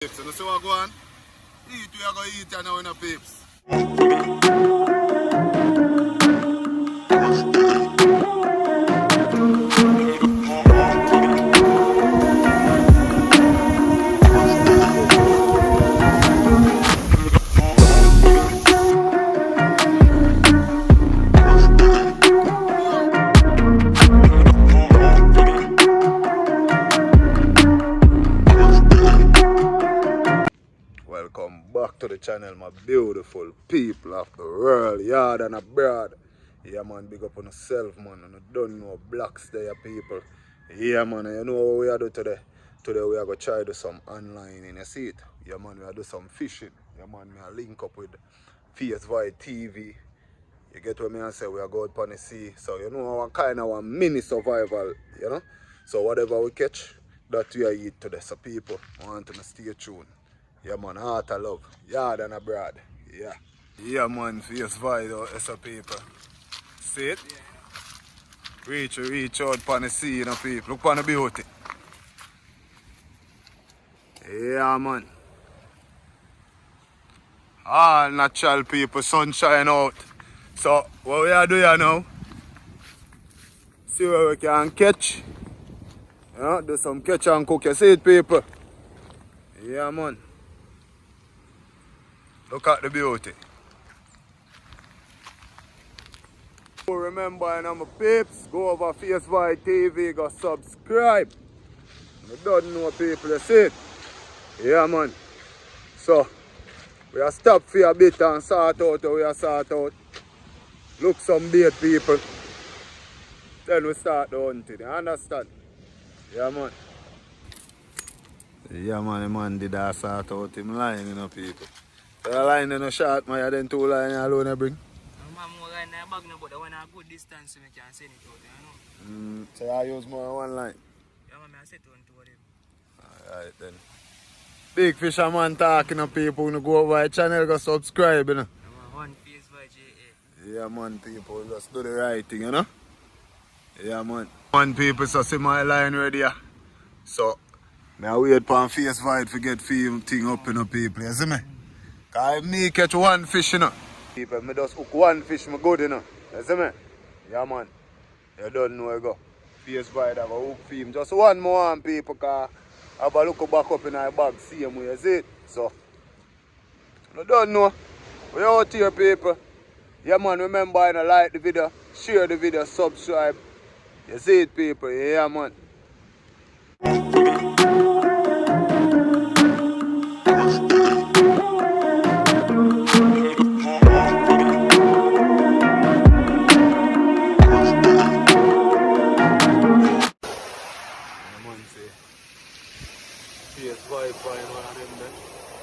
Peeps, you see what go on? Eat, we are going to eat and now in a peeps. Welcome back to the channel, my beautiful people of the world, yard and abroad. Yeah man, big up on yourself man, and you don't know blacks there people. Yeah man, and you know what we are doing today? Today we are going to try to do some online, in you see it? Yeah man, we are do some fishing. Yeah man, we are link up with PSY TV. You get what I say? We are going upon the sea. So you know our kind of a mini survival, you know? So whatever we catch, that we are eat today. So people want to stay tuned. Yeah man, heart of love. Yard and abroad. Yeah. Yeah man, face wide out, so people. See it? Reach out upon the sea, you know people. Look upon the beauty. Yeah man. All natural people, sunshine out. So what we are doing now? See where we can catch. You know, do some catch and cook. You see it people? Yeah man. Look at the beauty. Remember, you know, my peeps, go over PSY TV, go subscribe. You don't know people, you see it? Yeah man. So, we are stop for a bit and sort out how we are sort out. Look some bait people. Then we start the hunting, you understand? Yeah man. Yeah man, the man did that sort out him line, you know people. So the line in a short, man, you then two line alone you bring. More line in the bag now, but I want a good distance so I can send it out, you know. So I use more than one line? Yeah man, I set on two of them. Alright then. Big fisherman talking to people who go over the channel, go subscribe, you know. Yeah man, one face by JA. Yeah man, people, just do the right thing, you know. Yeah man. One people so see my line ready, yeah. So, I wait for face wide to get film thing up, you know, people, you see me? Cause if me catch one fish, you know. People, me just hook one fish, me good, you know. You see me? Yeah man. You don't know where you go. Face wide, I go hook film. Just one more one, people, cause I have a look back up in our bag, see him, you see it? So, you don't know. We out here, people. Yeah man, remember, you know, like the video, share the video, subscribe. You see it, people? Yeah man.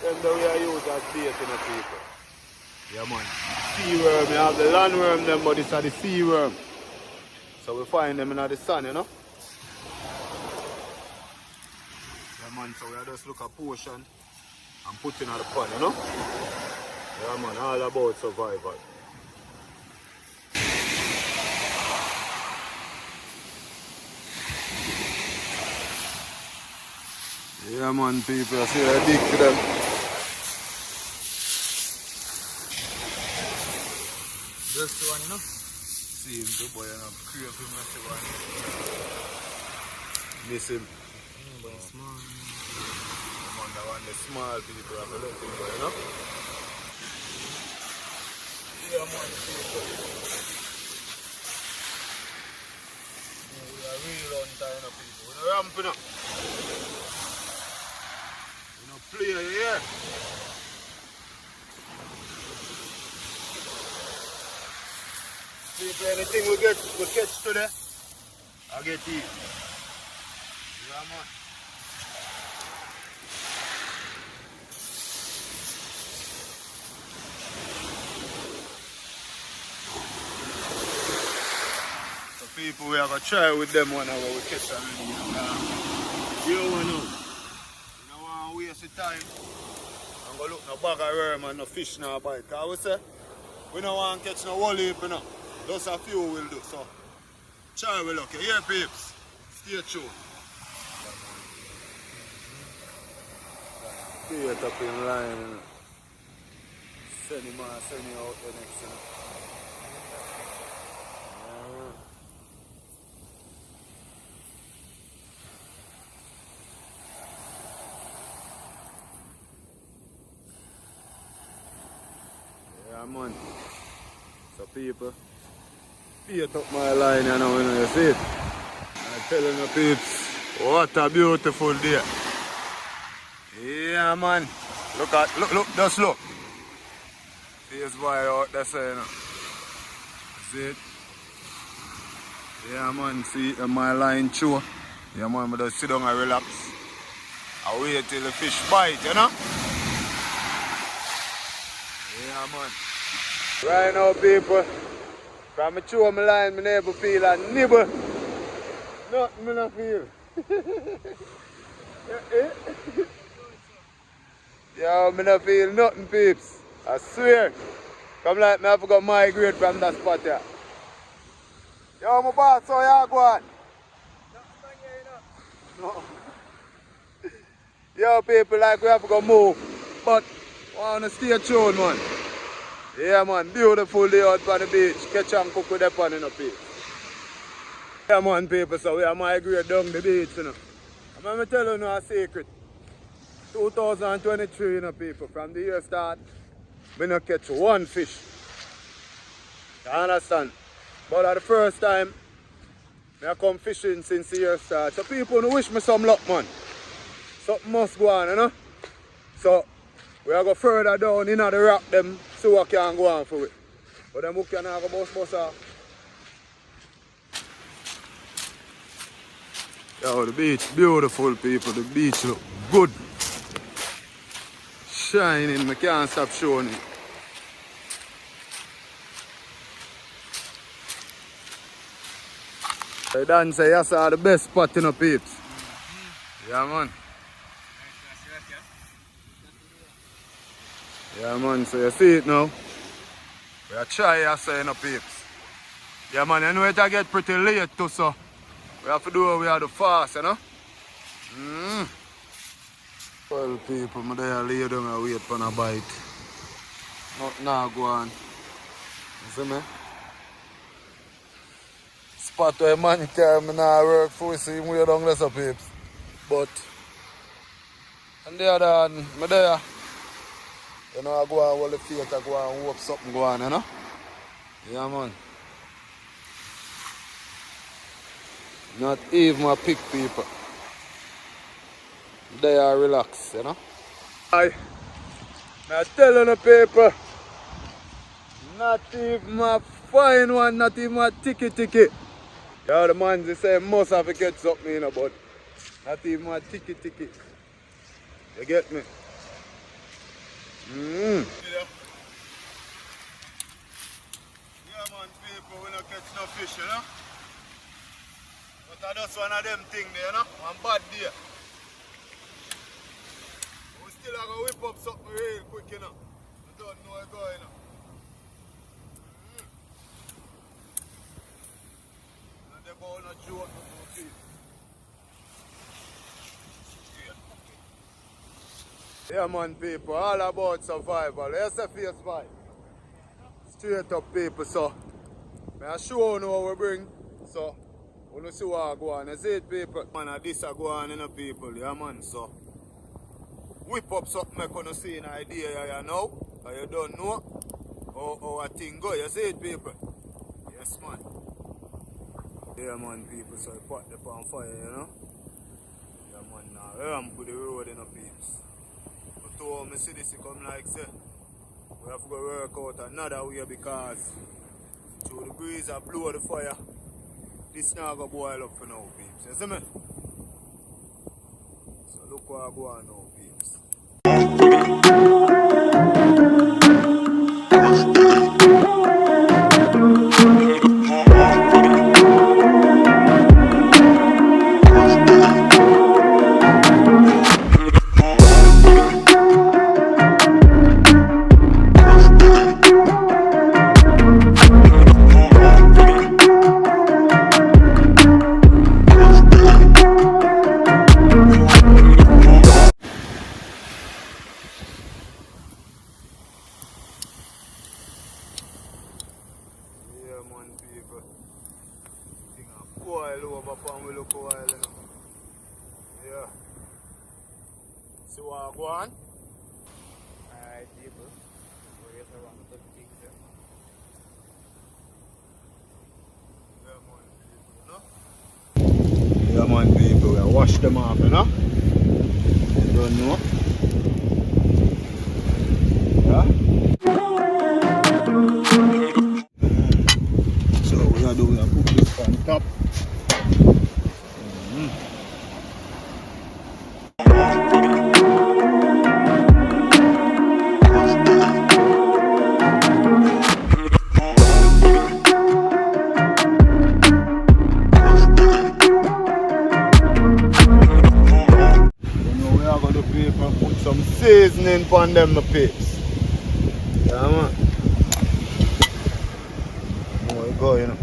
Them that we are used as bait in the people. Yeah man. Sea worm, you have the land worm them, but these are the sea worm. So we find them in the sun, you know. Yeah man, so we just look a portion and put in the pan, you know. Yeah man, all about survival. Yeah man, people, I see I dig to them. Just the one, you know. See him too, boy, and I'm crave him as the one. Miss him. Boy, small. I'm on the one, the small people have a look him, boy, you know. Yeah man, people. We are real on time, you know, people. We are ramping up. We don't play here. People, anything we catch today, I get it. Yeah man. So people, we are going to try with them one hour we catch already. You know, we don't want to waste the time. I'm going to look no bag of worm and no fish no bite. Because we say, we don't want to catch no whole heap, you know. Just a few will do, so try we lucky. Here peeps, stay tuned. Straight up in line, you know. Send him out the next, you know. Yeah, man. So people, straight up my line, you know, you see it? I'm telling you peeps, what a beautiful day. Yeah, man. Look, just look. There's boy out there, you know. See it? Yeah, man, see my line through. Yeah, man, I just sit down and relax. I wait till the fish bite, you know? Yeah, man. Right now, people, from I throw my line, I never feel a nibble. Nothing I don't feel. Yo, I don't feel nothing, peeps. I swear. Come like me have to go migrate from that spot here. Yo, my boss, how you going? No. Yo, people, like we have to go move. But I want to stay tuned, man. Yeah, man, beautiful day out on the beach. Catch and cook with the pan in the beach. Yeah, man, people, so we are migrate down the beach, you know. I'm going to tell you a secret. 2023, you know, people, from the year start, we not catch one fish. You understand? But at the first time, I come fishing since the year start. So people wish me some luck, man. Something must go on, you know? So we are go further down in the rock them so I can go on for it. But them hook can go bust off. Yo, the beach beautiful, people. The beach look good. Shining, I can't stop showing it. I done say yes are the best spot in the peeps. Yeah, man. Yeah, man, so you see it now. We are trying to say in the peeps. Yeah, man, you know it get pretty late too, so we have to do what we have to fast, you know? Well, people, I'm there lay down and wait for a bite. Nothing now go on. You see me? Spot where man can not work for, see him way down less of peeps. But, on the other hand, I'm there. You know, I go and hold the faith, I go and hope something go on, you know? Yeah, man. Not even my pick people. They are relaxed, you know? I'm telling the people, not even my fine one, not even my ticky. Yeah, the man they say must have to get something, you know, but not even my ticky. You get me? Yeah, man, people, we don't catch no fish, you know? But that's one of them things there, you know? One bad day. We still have to whip up something real quick, you know? I don't know where it's going, you know? And the ball not joke, no fish. Yeah, man, people, all about survival. Let's say face fight. Straight up, people, so I show you what we bring, so we'll see what go on. You see it, people? Man, this go on, you know, people, yeah, man, so whip up something I can see an idea, you know, or you don't know how a thing go. You see it, people? Yes, man. Yeah, man, people, so I put the on fire, you know? Yeah, man, now ramp with the road, you know, peeps. So I see this come like say, we have to go work out another way because through the breeze and blow the fire, this now go boil up for now, peeps. You see me? So look what I go on now, peeps. while over and we look a while, you know. Yeah. See what I go on? Alright, people. We just want to touch things here. Yeah, man, people, we wash them off, you know? You don't know? Yeah? So, we are doing a put this on top. Put some seasoning on them, my peeps. Yeah, man. There we go, you know.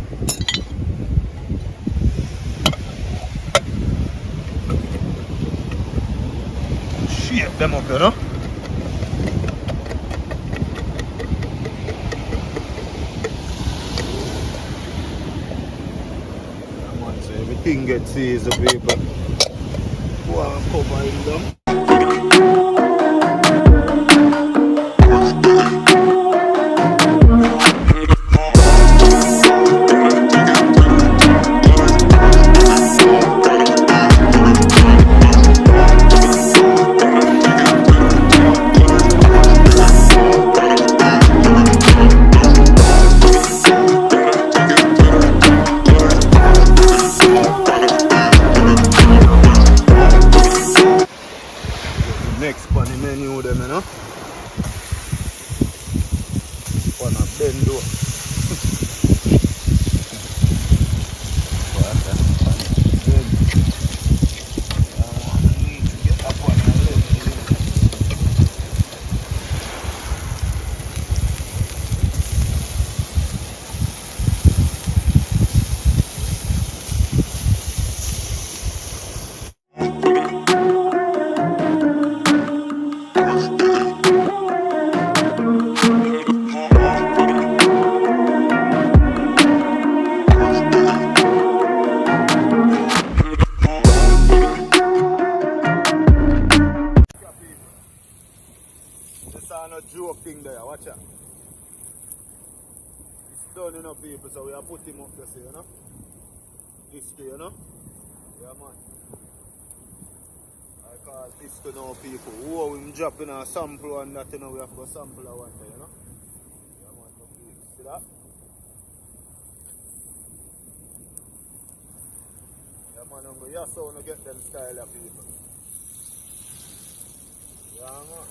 Shape them up, you know. Yeah, man, so everything gets seasoned, people. Go and cover it down. Next pan the menu them, you know. Pan a bend door. Get that one and let me do. This are no joke thing there, watch out. It's done, you know, people, so we are put him up this way, you know. This way, you know. Yeah, man. I call this to know people. Who him dropping a sample and that, you know, we have to sample a one day, you know. Yeah, man, no people. See that? Yeah, man, I'm going to so get them style of people. Yeah, man.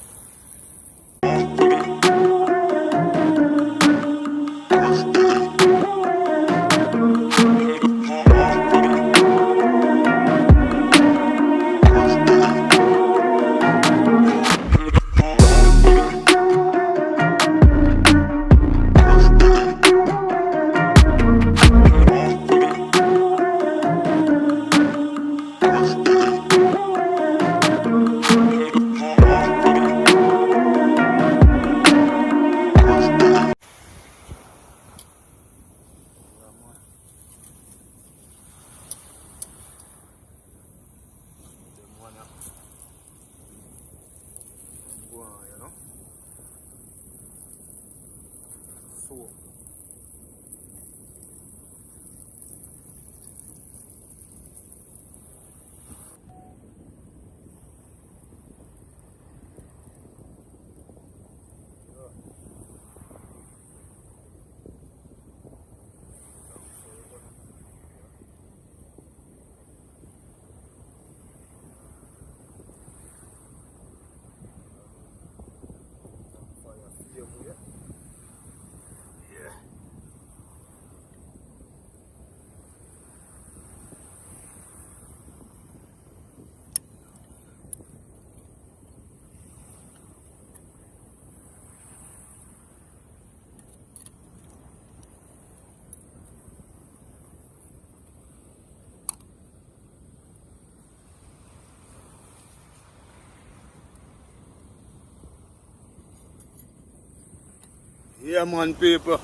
Yeah, man, people.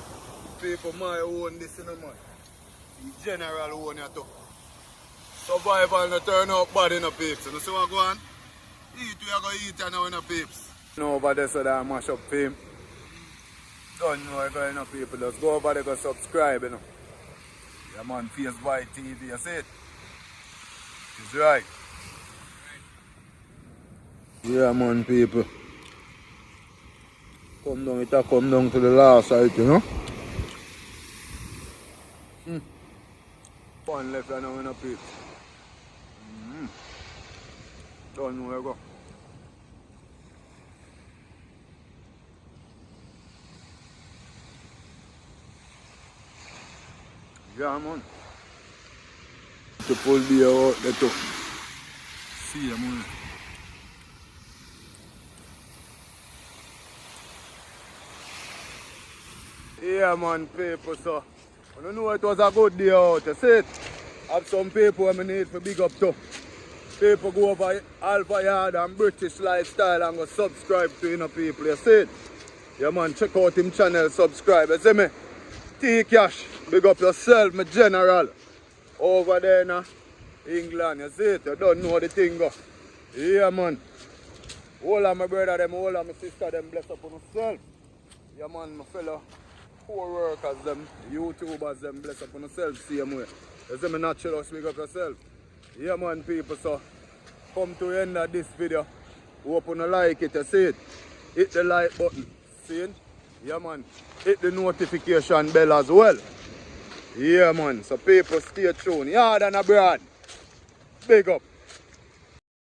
People might own this, you know, man. The general own it too. Survival no turn out bad in the peeps. You see what go on? Eat, we are going to eat and now in the peeps. No over there so that mash up fame. Don't know what's going on, people. Just go over there, go subscribe, you know. Yeah, man, Face by TV, you see it? It's right. Yeah, man, people. Come down, it a come down to the last side, you know. Fun left and now in the peeps. Don't know where to go. Yeah, man. To pull the out there too. See ya, man. Yeah, man, people, so. I don't know it was a good day out, you see it? Have some people I need to big up to. People go over Alpha Yard and British Lifestyle and go subscribe to, you know, people, you see it? Yeah, man, check out him channel, subscribe, you see me? T-Cash, big up yourself, my general. Over there in England, you see it? You don't know the thing go. Yeah, man. All of my brother them, all of my sister them, bless up on yourself. Yeah, man, my fellow poor workers them, YouTubers them, bless up on yourself, same way. You see me natural, speak up yourself. Yeah, man, people, so come to the end of this video. Hope you like it, you see it? Hit the like button, see it? Yeah, man. Hit the notification bell as well. Yeah, man. So people stay tuned. Yard and abroad. Big up.